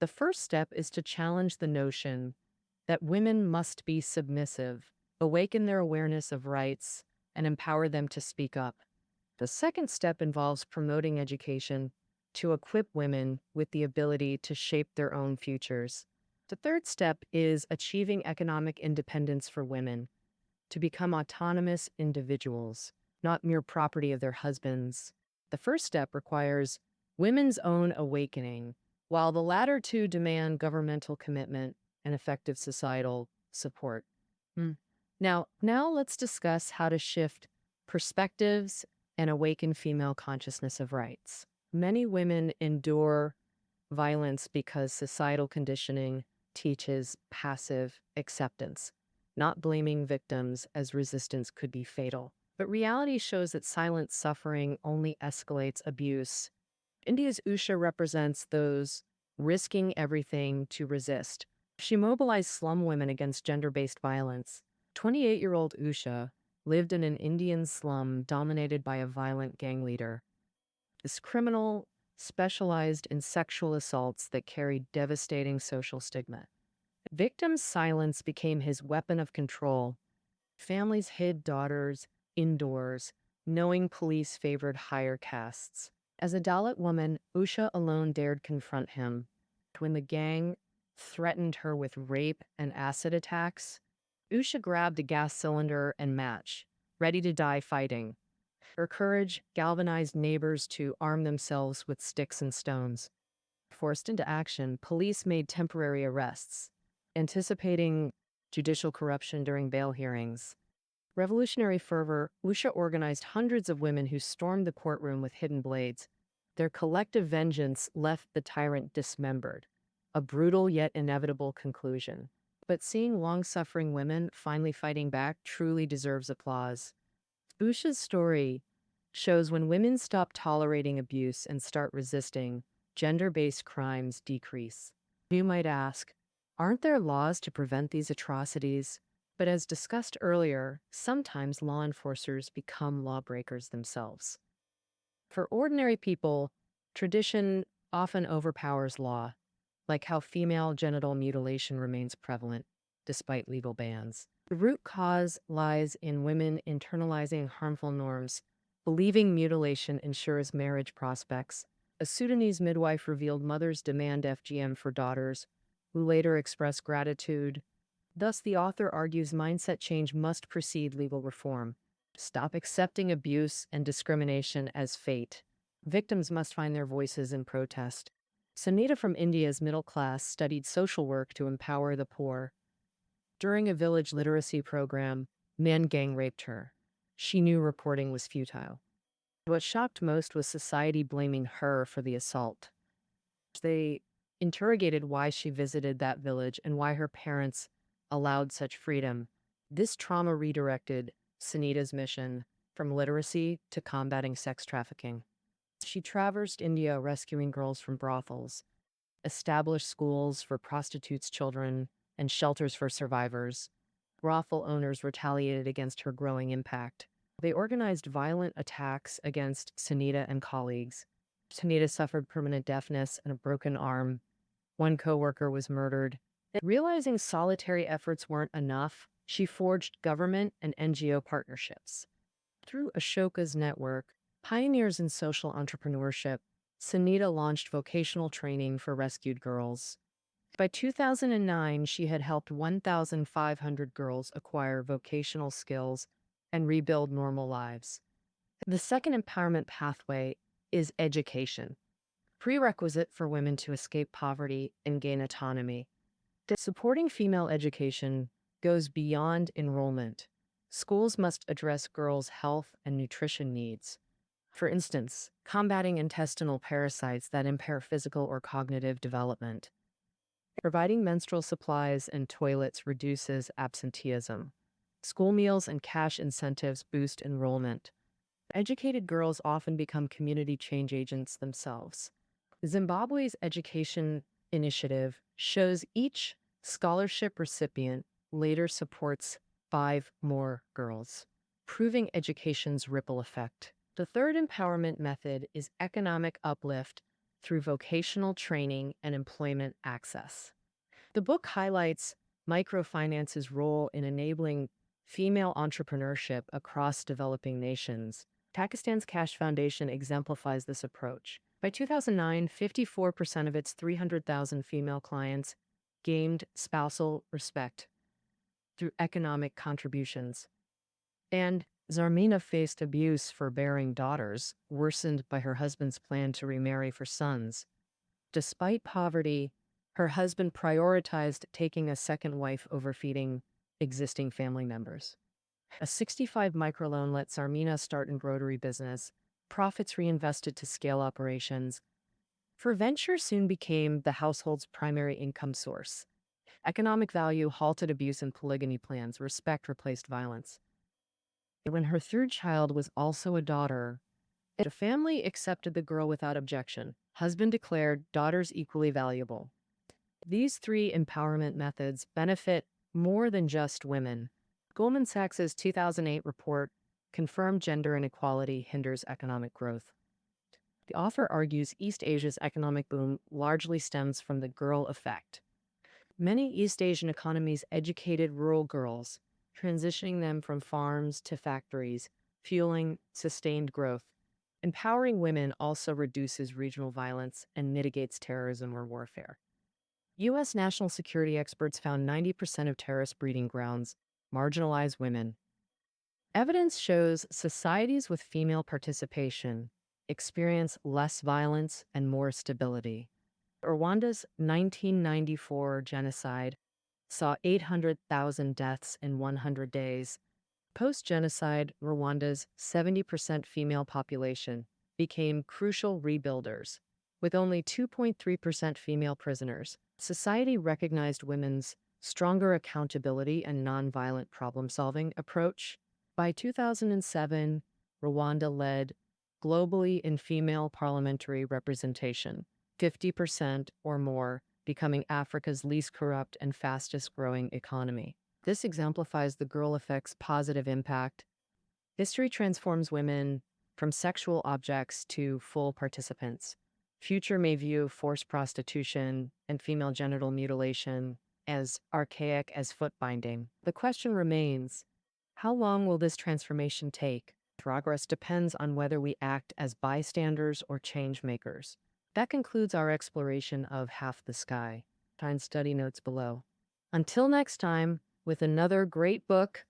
The first step is to challenge the notion that women must be submissive, awaken their awareness of rights, and empower them to speak up. The second step involves promoting education to equip women with the ability to shape their own futures. The third step is achieving economic independence for women to become autonomous individuals, not mere property of their husbands. The first step requires women's own awakening, while the latter two demand governmental commitment and effective societal support. Hmm. Now let's discuss how to shift perspectives and awaken female consciousness of rights. Many women endure violence because societal conditioning teaches passive acceptance, not blaming victims as resistance could be fatal. But reality shows that silent suffering only escalates abuse. India's Usha represents those risking everything to resist. She mobilized slum women against gender-based violence. 28-year-old Usha lived in an Indian slum dominated by a violent gang leader. This criminal specialized in sexual assaults that carried devastating social stigma. Victims' silence became his weapon of control. Families hid daughters indoors, knowing police favored higher castes. As a Dalit woman, Usha alone dared confront him. When the gang threatened her with rape and acid attacks, Usha grabbed a gas cylinder and match, ready to die fighting. Her courage galvanized neighbors to arm themselves with sticks and stones. Forced into action, police made temporary arrests, anticipating judicial corruption during bail hearings. Revolutionary fervor, Usha organized hundreds of women who stormed the courtroom with hidden blades. Their collective vengeance left the tyrant dismembered, a brutal yet inevitable conclusion. But seeing long-suffering women finally fighting back truly deserves applause. Usha's story shows when women stop tolerating abuse and start resisting, gender-based crimes decrease. You might ask, aren't there laws to prevent these atrocities? But as discussed earlier, sometimes law enforcers become lawbreakers themselves. For ordinary people, tradition often overpowers law, like how female genital mutilation remains prevalent despite legal bans. The root cause lies in women internalizing harmful norms, believing mutilation ensures marriage prospects. A Sudanese midwife revealed mothers demand FGM for daughters, who later express gratitude. Thus, the author argues mindset change must precede legal reform. Stop accepting abuse and discrimination as fate. Victims must find their voices in protest. Sunita from India's middle class studied social work to empower the poor. During a village literacy program, men gang raped her. She knew reporting was futile. What shocked most was society blaming her for the assault. They interrogated why she visited that village and why her parents allowed such freedom. This trauma redirected Sunita's mission from literacy to combating sex trafficking. She traversed India rescuing girls from brothels, established schools for prostitutes' children, and shelters for survivors. Brothel owners retaliated against her growing impact. They organized violent attacks against Sunita and colleagues. Sunita suffered permanent deafness and a broken arm. One coworker was murdered. Realizing solitary efforts weren't enough, she forged government and NGO partnerships. Through Ashoka's network, pioneers in social entrepreneurship, Sunita launched vocational training for rescued girls. By 2009, she had helped 1,500 girls acquire vocational skills and rebuild normal lives. The second empowerment pathway is education, prerequisite for women to escape poverty and gain autonomy. Supporting female education goes beyond enrollment. Schools must address girls' health and nutrition needs. For instance, combating intestinal parasites that impair physical or cognitive development. Providing menstrual supplies and toilets reduces absenteeism. School meals and cash incentives boost enrollment. Educated girls often become community change agents themselves. Zimbabwe's education initiative shows each scholarship recipient later supports 5 more girls, proving education's ripple effect. The third empowerment method is economic uplift through vocational training and employment access. The book highlights microfinance's role in enabling female entrepreneurship across developing nations. Pakistan's Cash Foundation exemplifies this approach. By 2009, 54% of its 300,000 female clients gained spousal respect through economic contributions. And Zarmina faced abuse for bearing daughters, worsened by her husband's plan to remarry for sons. Despite poverty, her husband prioritized taking a second wife over feeding existing family members. A 65 microloan let Zarmina start an embroidery business, profits reinvested to scale operations. Her venture soon became the household's primary income source. Economic value halted abuse and polygamy plans, respect replaced violence. When her third child was also a daughter, the family accepted the girl without objection. Husband declared daughters equally valuable. These three empowerment methods benefit more than just women. Goldman Sachs's 2008 report confirmed gender inequality hinders economic growth. The author argues East Asia's economic boom largely stems from the girl effect. Many East Asian economies educated rural girls, transitioning them from farms to factories, fueling sustained growth. Empowering women also reduces regional violence and mitigates terrorism or warfare. U.S. national security experts found 90% of terrorist breeding grounds marginalize women. Evidence shows societies with female participation experience less violence and more stability. Rwanda's 1994 genocide saw 800,000 deaths in 100 days. Post-genocide, Rwanda's 70% female population became crucial rebuilders. With only 2.3% female prisoners, society recognized women's stronger accountability and nonviolent problem-solving approach. By 2007, Rwanda led globally in female parliamentary representation, 50% or more, becoming Africa's least corrupt and fastest-growing economy. This exemplifies the girl effect's positive impact. History transforms women from sexual objects to full participants. Future may view forced prostitution and female genital mutilation as archaic as foot binding. The question remains, how long will this transformation take? Progress depends on whether we act as bystanders or change makers. That concludes our exploration of Half the Sky. Find study notes below. Until next time, with another great book